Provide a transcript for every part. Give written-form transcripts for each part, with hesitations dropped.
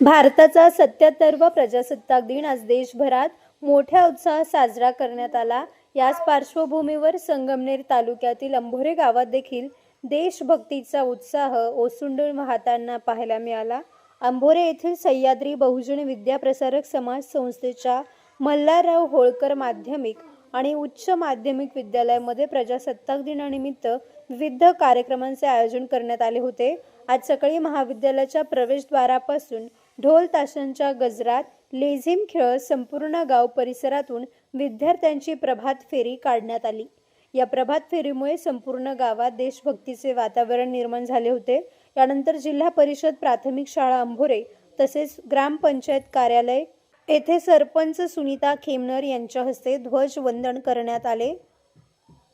भारताचा 77वा प्रजासत्ताक दिन आज देशभरात मोठ्या उत्साहात साजरा करण्यात आला। याच पार्श्वभूमीवर संगमनेर तालुक्यातील अंभोरे गावात देखील देशभक्तीचा उत्साह ओसंडून वाहताना पाहायला मिळाला। अंभोरे येथील सह्याद्री बहुजन विद्याप्रसारक समाज संस्थेच्या मल्हारराव होळकर माध्यमिक आणि उच्च माध्यमिक विद्यालयामध्ये प्रजासत्ताक दिनानिमित्त विविध कार्यक्रमांचे आयोजन करण्यात आले होते। आज सकाळी महाविद्यालयाच्या प्रवेशद्वारापासून ढोल ताशांच्या गजरात लेझिम खेळत संपूर्ण गाव परिसरातून विद्यार्थ्यांची प्रभात फेरी काढण्यात आली। या प्रभात फेरीमुळे संपूर्ण गावात देशभक्तीचे वातावरण निर्माण झाले होते। यानंतर जिल्हा परिषद प्राथमिक शाळा अंभोरे तसेच ग्रामपंचायत कार्यालय येथे सरपंच सुनीता खेमनर यांच्या हस्ते ध्वजवंदन करण्यात आले।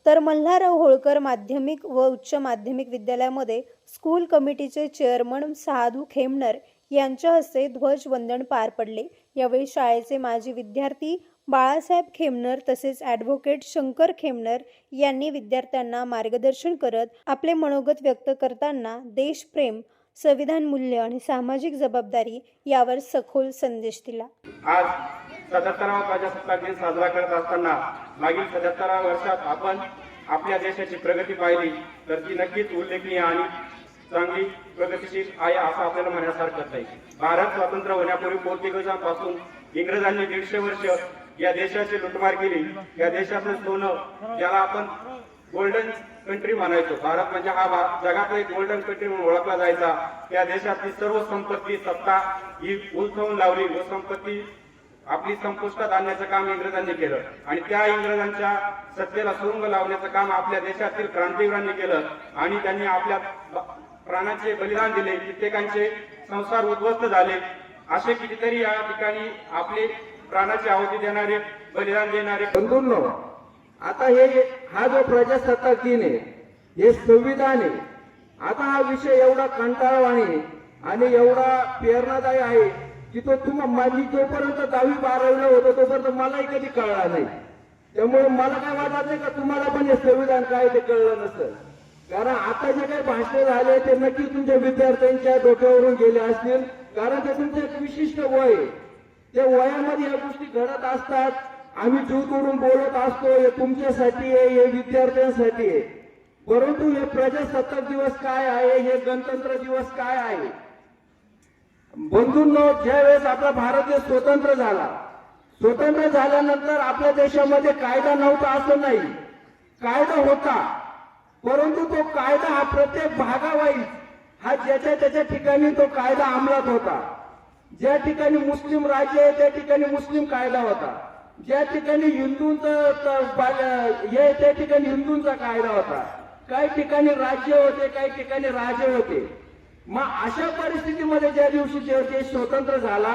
तर मल्हारराव होळकर माध्यमिक व उच्च माध्यमिक विद्यालयामध्ये स्कूल कमिटीचे चेअरमन साधू खेमनर यांच्या हस्ते ध्वजवंदन पार पडले। यावेळी शाळेचे माजी विद्यार्थी बाळासाहेब खेमनर तसेच ॲडव्होकेट शंकर खेमनर यांनी विद्यार्थ्यांना मार्गदर्शन करत आपले मनोगत व्यक्त करताना देशप्रेम, संविधान मूल्य आणि सामाजिक जबाबदारी यावर सखोल संदेश दिला। आज 77वा प्रजासत्ताक दिन साजरा करत असताना मागील 77 वर्षात आपण आपल्या देशाची प्रगती पाहिली तर ती नक्कीच उल्लेखनीय आणि चांगली प्रगतीशील आहे असं आपल्याला म्हणण्यासारखं आहे। भारत स्वतंत्र होण्यापूर्वी पोर्तुगीजांपासून इंग्रजांनी 150 वर्ष या देशाची लुटमार केली। या देशाचं सोनं ज्याला आपण गोल्डन कंट्री म्हणायचो, भारत म्हणजे हा जगातला एक गोल्डन कंट्री म्हणून ओळखला जायचा। त्या देशातली सर्व संपत्ती सत्ता ही उलथवून लावली व संपत्ती आपली संपुष्टात आणण्याचं काम इंग्रजांनी केलं आणि त्या इंग्रजांच्या सत्तेला सुरुंग लावण्याचं काम आपल्या देशातील क्रांतिवीरांनी केलं आणि त्यांनी आपल्या प्राणांचे बलिदान दिले। कित्येकांचे संसार उद्ध्वस्त झाले। असे कितीतरी या ठिकाणी आपले प्राणाची आहुती देणारे, बलिदान देणारे बंधूंनो, आता हा जो प्रजासत्ताक दिन आहे, हे संविधान आहे। आता हा विषय एवढा कंटाळवाणी आणि एवढा प्रेरणादायी आहे की तो माझी जोपर्यंत 10वी 12वीला होतो तोपर्यंत मलाही कधी कळला नाही। त्यामुळे मला काय वाटत नाही का तुम्हाला पण हे संविधान काय ते कळलं नसेल, कारण आता जे काही भाषण झाले ते नक्की तुमच्या विद्यार्थ्यांच्या डोक्यावरून गेले असतील, कारण ते तुमचं एक विशिष्ट वय आहे। त्या वयामध्ये या गोष्टी घडत असतात। आम्ही जीव तोडून बोलत असतो, हे तुमच्यासाठी आहे, हे विद्यार्थ्यांसाठी आहे। परंतु हे प्रजासत्ताक दिवस काय आहे, हे गणतंत्र दिवस काय आहे? बंधूंनो, ज्यावेळेस आपला भारत देश स्वतंत्र झाला, स्वतंत्र झाल्यानंतर आपल्या देशामध्ये कायदा नव्हता असं नाही, कायदा होता। परंतु तो कायदा हा प्रत्येक भागावाईज हा ज्याच्या त्याच्या ठिकाणी तो कायदा अंमलात होता। ज्या ठिकाणी मुस्लिम राज्य आहे त्या ठिकाणी मुस्लिम कायदा होता, ज्या ठिकाणी हिंदूंचा त्या ठिकाणी हिंदूंचा कायदा होता, काही ठिकाणी राज्य होते, काही ठिकाणी राजे होते। मग अशा परिस्थितीमध्ये ज्या दिवशी देश स्वतंत्र झाला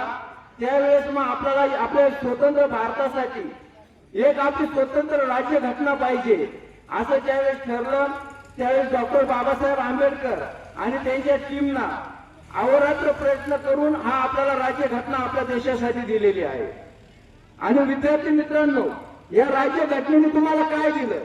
त्यावेळेस मग आपल्याला आपल्या स्वतंत्र भारतासाठी एक आपली स्वतंत्र राज्य घटना पाहिजे असं ज्यावेळेस ठरलं, त्यावेळेस डॉक्टर बाबासाहेब आंबेडकर आणि त्यांच्या टीमना अहोरात्र प्रयत्न करून हा आपल्याला राज्य घटना आपल्या देशासाठी दिलेली आहे। आणि विद्यार्थी मित्रांनो, या राज्य घटनेने तुम्हाला काय दिलं?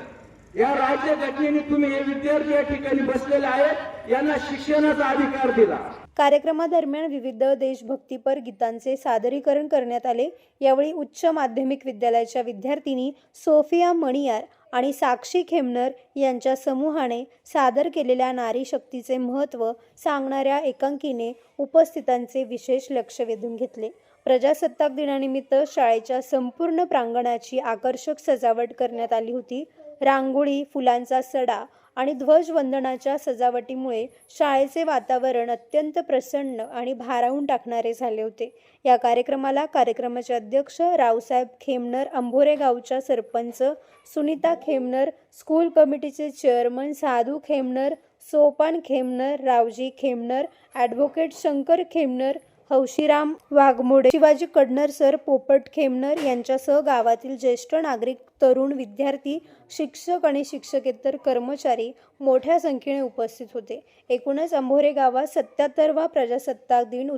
या राज्य घटनेने तुम्ही हे विद्यार्थी या ठिकाणी बसलेले आहेत, यांना शिक्षणाचा अधिकार दिला। कार्यक्रमादरम्यान विविध देशभक्तीपर गीतांचे सादरीकरण करण्यात आले। यावेळी उच्च माध्यमिक विद्यालयाच्या विद्यार्थिनी सोफिया मणियार आणि साक्षी खेमनर यांच्या समूहाने सादर केलेल्या नारी शक्तीचे महत्त्व सांगणाऱ्या एकांकीने उपस्थितांचे विशेष लक्ष वेधून घेतले। प्रजासत्ताक दिनानिमित्त शाळेच्या संपूर्ण प्रांगणाची आकर्षक सजावट करण्यात आली होती। रांगोळी, फुलांचा सडा आणि ध्वजवंदनाच्या सजावटीमुळे शाळेचे वातावरण अत्यंत प्रसन्न आणि भारावून टाकणारे झाले होते। या कार्यक्रमाचे अध्यक्ष रावसाहेब खेमनर, अंभोरे गावच्या सरपंच सुनीता खेमनर, स्कूल कमिटीचे चेअरमन साधू खेमनर, सोपान खेमनर, रावजी खेमनर, ॲडव्होकेट शंकर खेमनर, हौशीराम वाघमोडे, शिवाजी कडनर सर, पोपट खेमनर यांच्यासह गावातील ज्येष्ठ नागरिक, तरुण विद्यार्थी, शिक्षक आणि शिक्षकेतर कर्मचारी मोठ्या संख्येने उपस्थित होते। एकूणच अंभोरे गावात 77वा प्रजासत्ताक दिन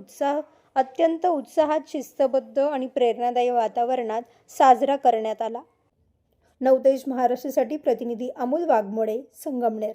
अत्यंत उत्साहात, शिस्तबद्ध आणि प्रेरणादायी वातावरणात साजरा करण्यात आला। नवतेज महाराष्ट्रासाठी प्रतिनिधी अमोल वाघमोडे, संगमनेर।